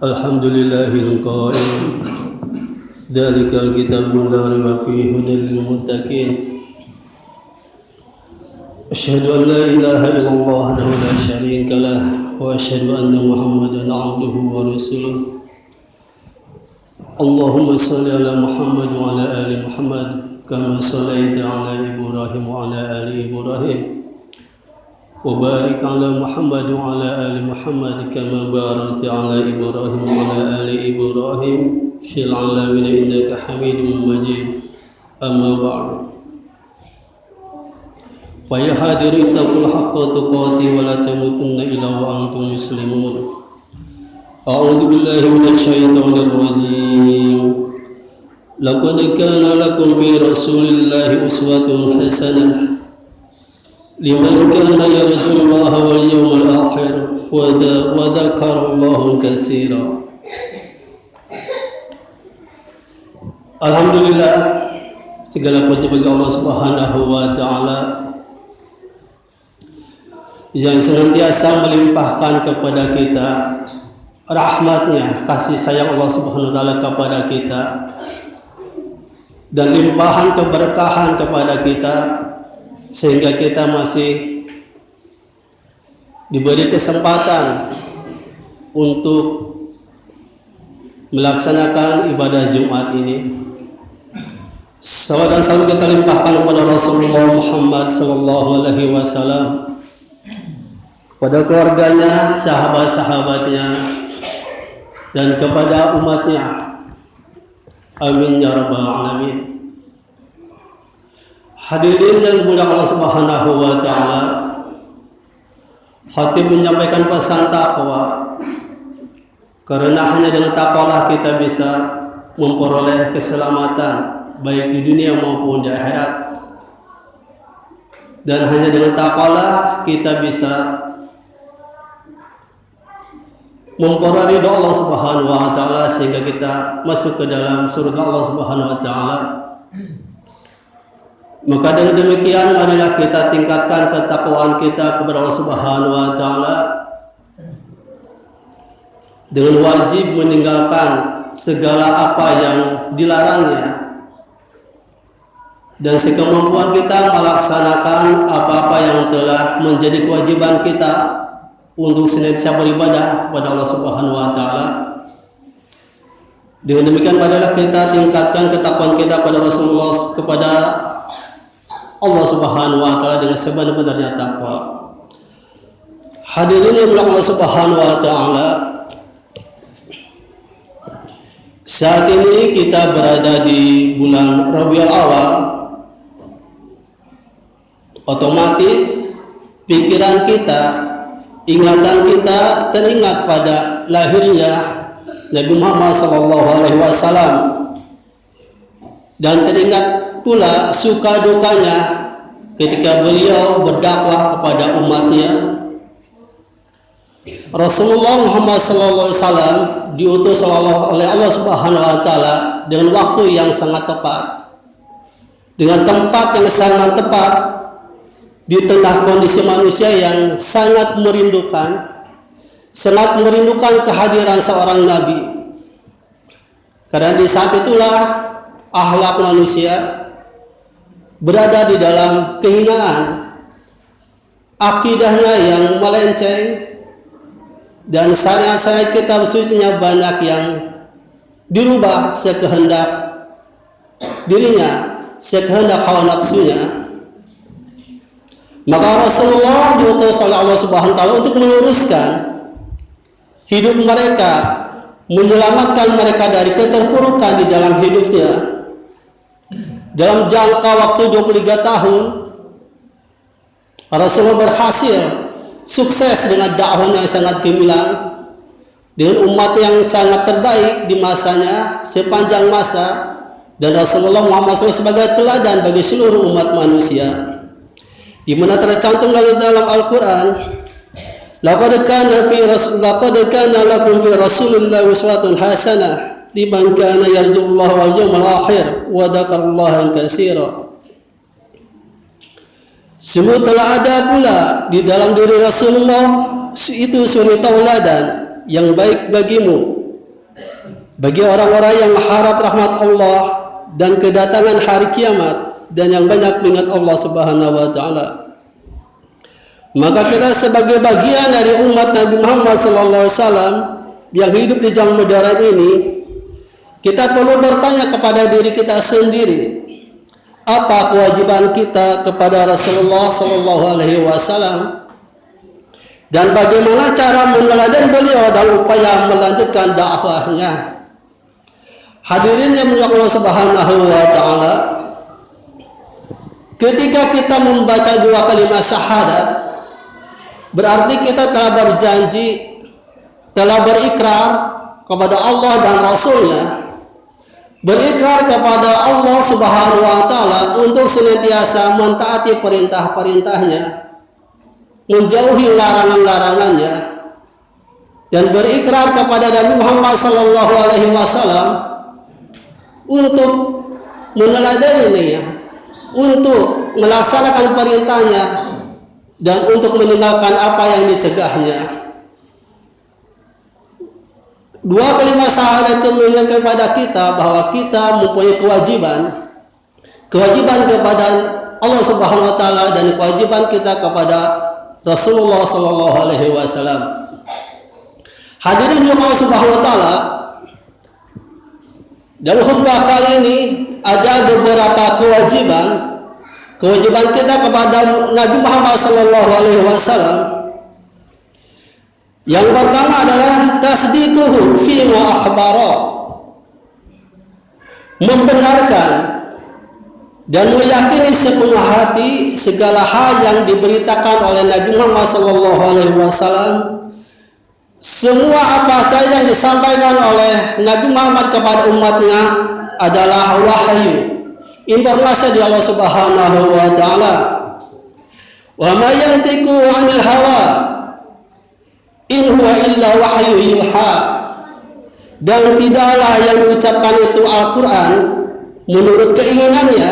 الحمد لله القائل ذلك الكتاب لا ريب فيه هدى للمتقين أشهد أن لا إله إلا الله وحده لا شريك له وأشهد أن محمدا عبده ورسوله اللهم صل على محمد وعلى آل محمد كما صليت على إبراهيم وعلى آل إبراهيم وبارك على محمد وعلى آل محمد كما باركت على إبراهيم وعلى آل إبراهيم في العالمين إنك حميد مجيد أما بعد فيا حاضرين اتقوا الحق تقاته ولا تموتن إلا وأنتم مسلمون أعوذ بالله من الشيطان الرجيم لقد كان لكم في رسول الله أسوة حسنة لمن كان يرجو الله واليوم الآخر وذكر الله كثيرا. Alhamdulillah, segala puji bagi Allah Subhanahu wa taala yang senantiasa melimpahkan kepada kita rahmatnya, kasih sayang Allah Subhanahu wa taala kepada kita dan limpahan keberkahan kepada kita sehingga kita masih diberi kesempatan untuk melaksanakan ibadah Jumat ini. Salawat dan salam kita limpahkan kepada Rasulullah Muhammad sallallahu alaihi wasallam, kepada keluarganya, sahabat-sahabatnya, dan kepada umatnya. Amin ya rabbal alamin. Hadirin yang dimuliakan Allah Subhanahu wa taala, khatib menyampaikan pesan takwa, karena hanya dengan takwalah kita bisa memperoleh keselamatan baik di dunia maupun di akhirat, dan hanya dengan takwalah kita bisa memperoleh ridha Allah Subhanahu wa taala sehingga kita masuk ke dalam surga Allah Subhanahu wa taala. Maka dengan demikian marilah kita tingkatkan ketakwaan kita kepada Allah Subhanahu wa taala dengan wajib meninggalkan segala apa yang dilarangnya dan sekemampuan kita melaksanakan apa-apa yang telah menjadi kewajiban kita untuk senantiasa beribadah kepada Allah Subhanahu wa taala. Dengan demikian marilah kita tingkatkan ketakwaan kita kepada Rasulullah, kepada Allah Subhanahu wa taala dengan sebenar-benarnya takwa. Hadirin yang dimuliakan Allah Subhanahu wa taala, saat ini kita berada di bulan Rabiul Awal. Otomatis pikiran kita, ingatan kita teringat pada lahirnya Nabi Muhammad sallallahu alaihi wasallam, dan teringat pula suka dukanya ketika beliau berdakwah kepada umatnya. Rasulullah Muhammad sallallahu alaihi wasallam diutus oleh Allah Subhanahu wa taala dengan waktu yang sangat tepat, dengan tempat yang sangat tepat, di tengah kondisi manusia yang sangat merindukan kehadiran seorang nabi. Karena di saat itulah akhlak manusia berada di dalam kehinaan, akidahnya yang melenceng, dan syariat-syariat kitab sucinya banyak yang dirubah sekehendak dirinya, sekehendak hawa nafsunya. Maka Rasulullah diutus oleh Allah Subhanahu wa taala untuk meluruskan hidup mereka, menyelamatkan mereka dari keterpurukan di dalam hidupnya. Dalam jangka waktu 23 tahun Rasulullah berhasil sukses dengan dakwahnya yang sangat gemilang, dengan umat yang sangat terbaik di masanya sepanjang masa, dan Rasulullah Muhammad SAW sebagai teladan bagi seluruh umat manusia, di mana tercantum dalam Al-Quran, laqad kana lakum fi Rasulillahi uswatun hasanah liman kana yarjullaha wal yawmal akhir wa dzakarallaha katsira. Sungguh telah ada pula di dalam diri Rasulullah itu suri tauladan yang baik bagimu bagi orang-orang yang harap rahmat Allah dan kedatangan hari kiamat dan yang banyak mengingat Allah Subhanahu wa taala. Maka kita sebagai bagian dari umat Nabi Muhammad sallallahu alaihi wasallam yang hidup di zaman modern ini, kita perlu bertanya kepada diri kita sendiri, apa kewajiban kita kepada Rasulullah sallallahu alaihi wasallam dan bagaimana cara meneladani beliau dalam upaya melanjutkan dakwahnya. Hadirin yang mulia Allah Subhanahu wa taala, ketika kita membaca dua kalimat syahadat, berarti kita telah berjanji, telah berikrar kepada Allah dan Rasulnya, berikrar kepada Allah Subhanahu wa taala untuk senantiasa mentaati perintah-perintahnya, menjauhi larangan-larangannya, dan berikrar kepada Nabi Muhammad sallallahu alaihi wasallam untuk meneladaninya, untuk melaksanakan perintahnya, dan untuk meninggalkan apa yang dicegahnya. Dua kalimat syahadat itu mengingatkan kepada kita bahwa kita mempunyai kewajiban kepada Allah Subhanahu wa taala dan kewajiban kita kepada Rasulullah sallallahu alaihi wasallam. Hadirin Allah Subhanahu wa taala, dalam khutbah kali ini ada beberapa kewajiban kita kepada Nabi Muhammad sallallahu alaihi wasallam. Yang pertama adalah tasdiquhu fima akhbara, membenarkan dan meyakini sepenuh hati segala hal yang diberitakan oleh Nabi Muhammad sallallahu alaihi wasallam. Semua apa saja yang disampaikan oleh Nabi Muhammad kepada umatnya adalah wahyu, informasi dari Allah Subhanahu wa taala. Wa ma yantiqu 'anil hawa in huwa illa wahyu yuha. Dan tidaklah yang diucapkan itu Al-Quran menurut keinginannya,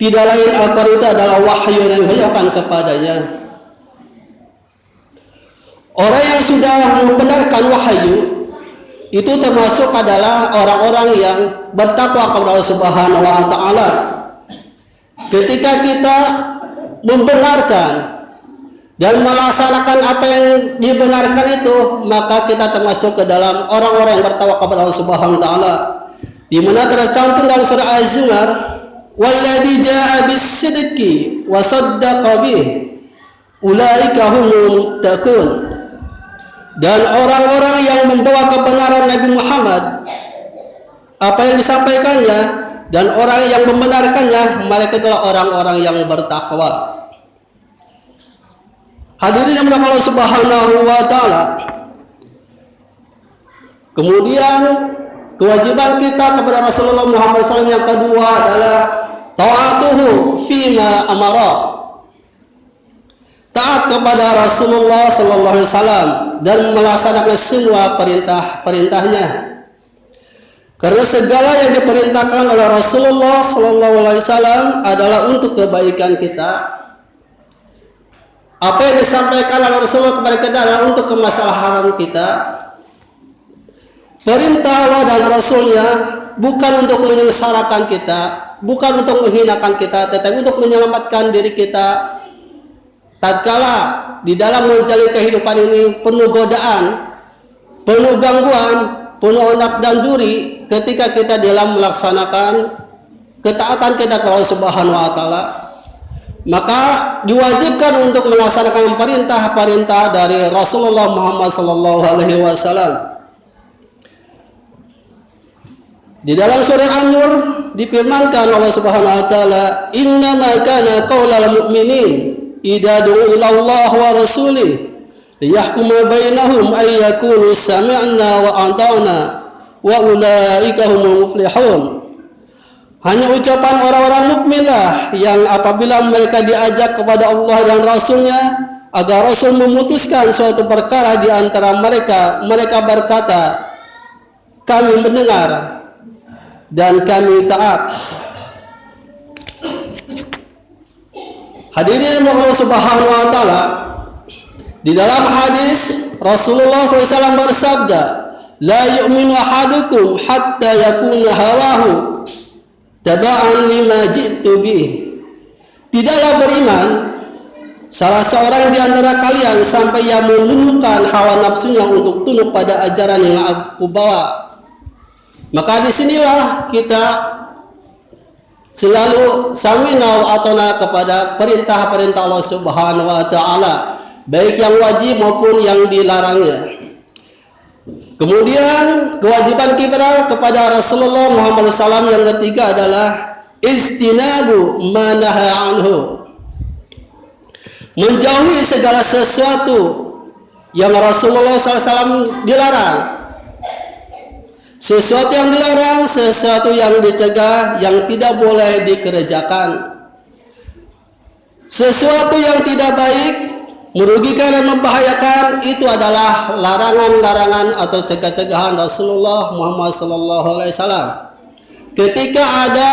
tidak lain Al-Quran itu adalah wahyu yang diwahyukan kepadanya. Orang yang sudah membenarkan wahyu itu termasuk adalah orang-orang yang bertakwa kepada Allah Subhanahu wa taala. Ketika kita membenarkan dan melaksanakan apa yang dibenarkan itu, maka kita termasuk ke dalam orang-orang yang bertakwa kepada Allah Subhanahu wa taala. Di mana tercantum dalam surah Az-Zumar, "Walladzi jaa'a bis-sidqi wa saddaqa bih, ulaika humul muttaqun." Dan orang-orang yang membawa kebenaran Nabi Muhammad, apa yang disampaikannya, dan orang yang membenarkannya, mereka adalah orang-orang yang bertakwa. Hadirin yang dirahmati Allah Subhanahu wa taala. Kemudian kewajiban kita kepada Rasulullah Muhammad SAW yang kedua adalah ta'atuhu fima amara. Taat kepada Rasulullah sallallahu alaihi wasallam dan melaksanakan semua perintah-perintahnya. Karena segala yang diperintahkan oleh Rasulullah sallallahu alaihi wasallam adalah untuk kebaikan kita. Apa yang disampaikan oleh Rasulullah kepada kita adalah untuk kemaslahatan kita. Perintah Allah dan Rasulnya bukan untuk menyengsarakan kita, bukan untuk menghinakan kita, tetapi untuk menyelamatkan diri kita. Tatkala di dalam menjalani kehidupan ini penuh godaan, penuh gangguan, penuh onak dan duri, ketika kita dalam melaksanakan ketaatan kita kepada Allah Subhanahu wa taala, maka diwajibkan untuk melaksanakan perintah-perintah dari Rasulullah Muhammad sallallahu alaihi wasallam. Di dalam surah An-Nur difirmankan Allah Subhanahu wa taala, "Innama kana qaulal mu'minin idza du'u ila Allah wa rasulih liyahkuma bainahum ay yaqulu sami'na wa ata'na wa ulaika humul muflihun." Hanya ucapan orang-orang mukminlah yang apabila mereka diajak kepada Allah dan Rasulnya agar Rasul memutuskan suatu perkara di antara mereka, mereka berkata, "Kami mendengar dan kami taat." Hadirin Allah Subhanahu wa taala, di dalam hadis Rasulullah SAW bersabda, la yu'minu ahadukum hatta yakuna hawahu taba'an lima ji'tu bih. Tidaklah beriman salah seorang di antara kalian sampai ia menundukkan hawa nafsunya untuk tunduk pada ajaran yang aku bawa. Maka disinilah kita selalu samina wa atona kepada perintah-perintah Allah Subhanahu wa Ta'ala, baik yang wajib maupun yang dilarangnya. Kemudian kewajiban kita kepada Rasulullah Muhammad SAW yang ketiga adalah istinabu manaha anhu, menjauhi segala sesuatu yang Rasulullah SAW dilarang. Sesuatu yang dilarang, sesuatu yang dicegah, yang tidak boleh dikerjakan. Sesuatu yang tidak baik, merugikan dan membahayakan, itu adalah larangan-larangan atau cegah-cegahan Rasulullah Muhammad SAW. Ketika ada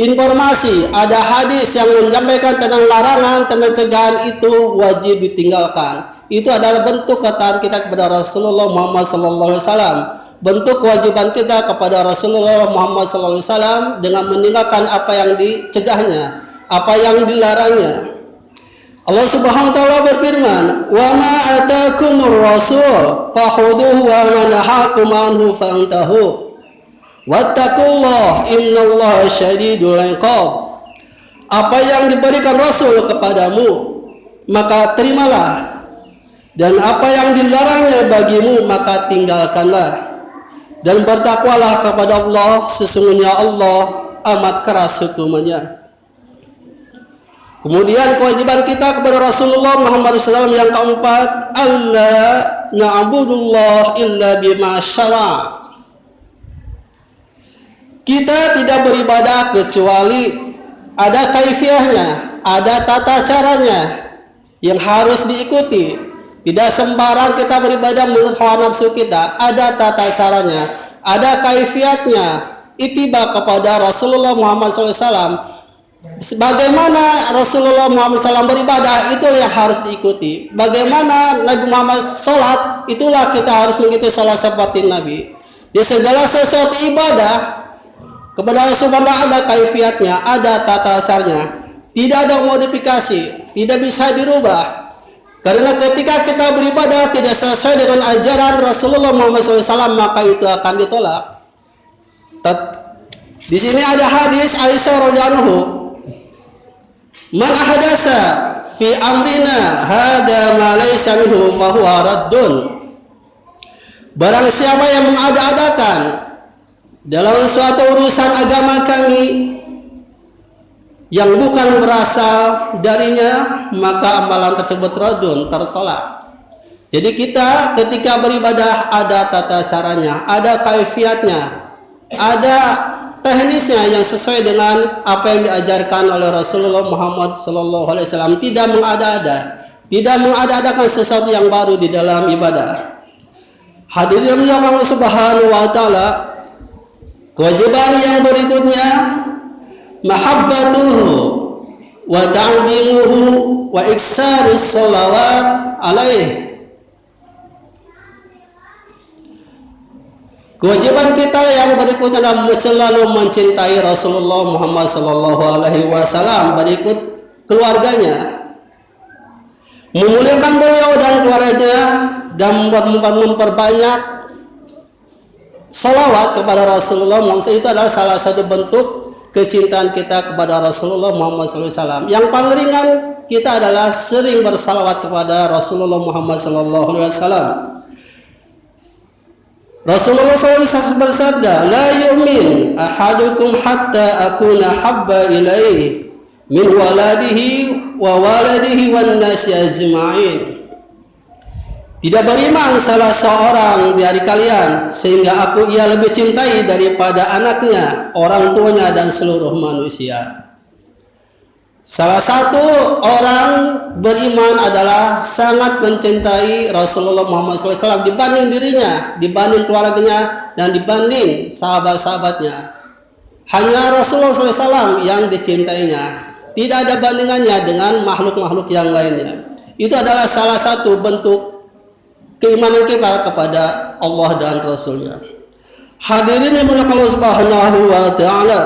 informasi, ada hadis yang menyampaikan tentang larangan, tentang cegahan, itu wajib ditinggalkan. Itu adalah bentuk ketaatan kita kepada Rasulullah Muhammad SAW. Bentuk kewajiban kita kepada Rasulullah Muhammad SAW dengan meninggalkan apa yang dicegahnya, apa yang dilarangnya. Allah Subhanahu wa Ta'ala berfirman, "Wa ma atakumur rasul fakhuduhu wa ma nahakum anhu fantahu. Wattaqullah innallaha syadidul iqab." Apa yang diberikan Rasul kepadamu, maka terimalah, dan apa yang dilarangnya bagimu, maka tinggalkanlah. Dan bertakwalah kepada Allah, sesungguhnya Allah amat keras hukumannya. Kemudian kewajiban kita kepada Rasulullah Muhammad SAW yang keempat, Allah na'budullah illa bima syara'. Kita tidak beribadah kecuali ada kaifiahnya, ada tata caranya yang harus diikuti. Tidak sembarang kita beribadah menurut hawa nafsu kita, ada tata caranya, ada kaifiatnya. Ittiba kepada Rasulullah Muhammad SAW. Bagaimana Rasulullah Muhammad SAW beribadah, itulah yang harus diikuti. Bagaimana Nabi Muhammad sholat, itulah kita harus mengikuti sholat seperti Nabi. Jadi segala sesuatu ibadah kepada Allah Subhanahu wa Ta'ala ada kaifiatnya, ada tata caranya. Tidak ada modifikasi, tidak bisa dirubah. Karena ketika kita beribadah tidak sesuai dengan ajaran Rasulullah Muhammad SAW, maka itu akan ditolak. Di sini ada hadis Aisyah radhiyallahu anha, "Man ahdasa fi amrina hada ma laysa minhu fa huwa raddun." Barang siapa yang mengada-adakan dalam suatu urusan agama kami yang bukan berasal darinya, maka amalan tersebut radun, tertolak. Jadi kita ketika beribadah ada tata caranya, ada kaifiatnya, ada teknisnya yang sesuai dengan apa yang diajarkan oleh Rasulullah Muhammad SAW. Tidak mengada-ada, tidak mengada-adakan sesuatu yang baru di dalam ibadah. Hadirin yang Allah Subhanahu wa Ta'ala, kewajiban yang berikutnya, mahabbatuhu wa ta'zimuhu wa iksarus salawat alaih. Kewajiban kita yang berikutnya adalah selalu mencintai Rasulullah Muhammad SAW, berikut keluarganya, memuliakan beliau dan keluarganya, dan memperbanyak salawat kepada Rasulullah Muhammad. Itu adalah salah satu bentuk kecintaan kita kepada Rasulullah Muhammad SAW. Yang paling ringan kita adalah sering bersalawat kepada Rasulullah Muhammad SAW. Rasulullah SAW bersabda, "La yu'min ahadukum hatta akuna habba ilaihi min waladihi wa waladihi wan nasi ajma'in." Tidak beriman salah seorang dari kalian sehingga ia lebih cintai daripada anaknya, orang tuanya, dan seluruh manusia. Salah satu orang beriman adalah sangat mencintai Rasulullah Muhammad SAW dibanding dirinya, dibanding keluarganya, dan dibanding sahabat-sahabatnya. Hanya Rasulullah SAW yang dicintainya. Tidak ada bandingannya dengan makhluk-makhluk yang lainnya. Itu adalah salah satu bentuk keimanan kita kepada Allah dan Rasul-Nya. Hadirin yang dimuliakan Allah Subhanahu wa taala.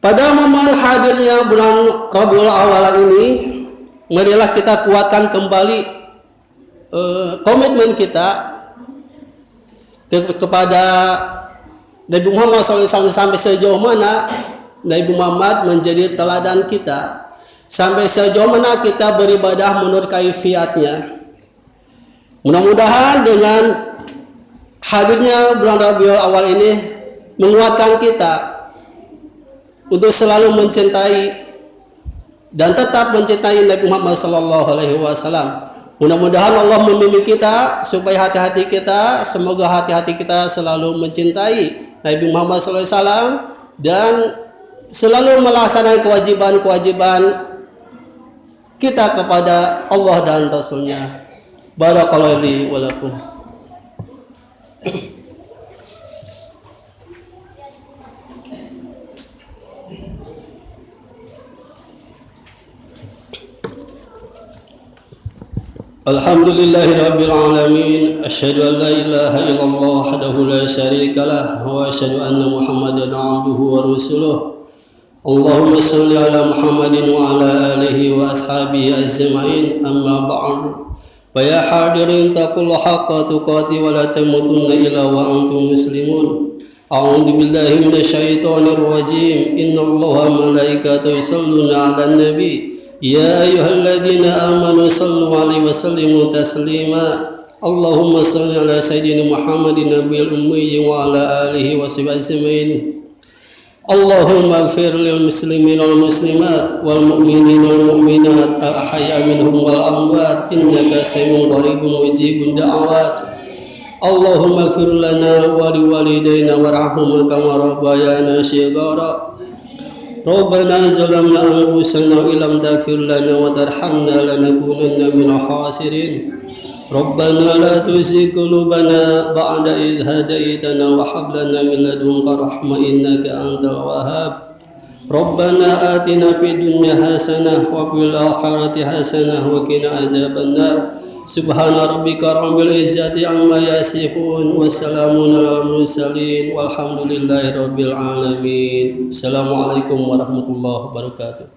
Pada momen hadirnya bulan Rabiul Awal ini, marilah kita kuatkan kembali komitmen kita kepada Nabi Muhammad SAW sampai sejauh mana Nabi Muhammad menjadi teladan kita, sampai sejauh mana kita beribadah menurut kaifiatnya. Mudah-mudahan dengan hadirnya bulan Rabiul Awal ini menguatkan kita untuk selalu mencintai dan tetap mencintai Nabi Muhammad SAW. Mudah-mudahan Allah membimbing kita supaya hati-hati kita, semoga hati-hati kita selalu mencintai Nabi Muhammad SAW dan selalu melaksanakan kewajiban-kewajiban kita kepada Allah dan Rasul-Nya. Barakallahu li wa lakum. Alhamdulillahi rabbil alamin, asyhadu an la ilaha illallah wahdahu la syarika lah wa asyhadu anna Muhammadan abduhu wa rasuluh. Allahumma shalli ala Muhammadin wa ala alihi wa ashabihi ajma'in, amma ba'du. Fa ya hadirin taqullaha haqqa tuqatih wa la tamutunna illa wa antum muslimun. A'udzu billahi minasyaitonir rajim. Innallaha wa malaikatahu yusholluna 'alan nabi. Ya ayyuhalladzina amanu sallu 'alaihi wa sallimu taslima. Allahumma shalli ala sayyidina Muhammadin nabiyil ummi wa ala alihi wa sahbihi ajmain. Allahumma ighfir lil muslimin wal muslimat wal mu'minin wal mu'minat al ahya minhum wal amwat innaka samiun qaribun mujibud da'awat. Allahumma ighfir lana wa liwalidayna warhamhum kama rabbayana shighara. Rabbana zalamna anfusana wa illam taghfir lana wa tarhamna lanakunanna minal khasirin. Rabbana la tuzigh qulubana ba'da idh hadaytana wa hab lana min ladunka rahmah innaka antal wahhab. Rabbana atina fid dunya hasanah wa fil akhirati hasanah wa qina adzabannar. Subhana rabbika rabbil izzati amma yasifun wa salamun alal mursalin walhamdulillahi rabbil alamin. Assalamualaikum warahmatullahi wabarakatuh.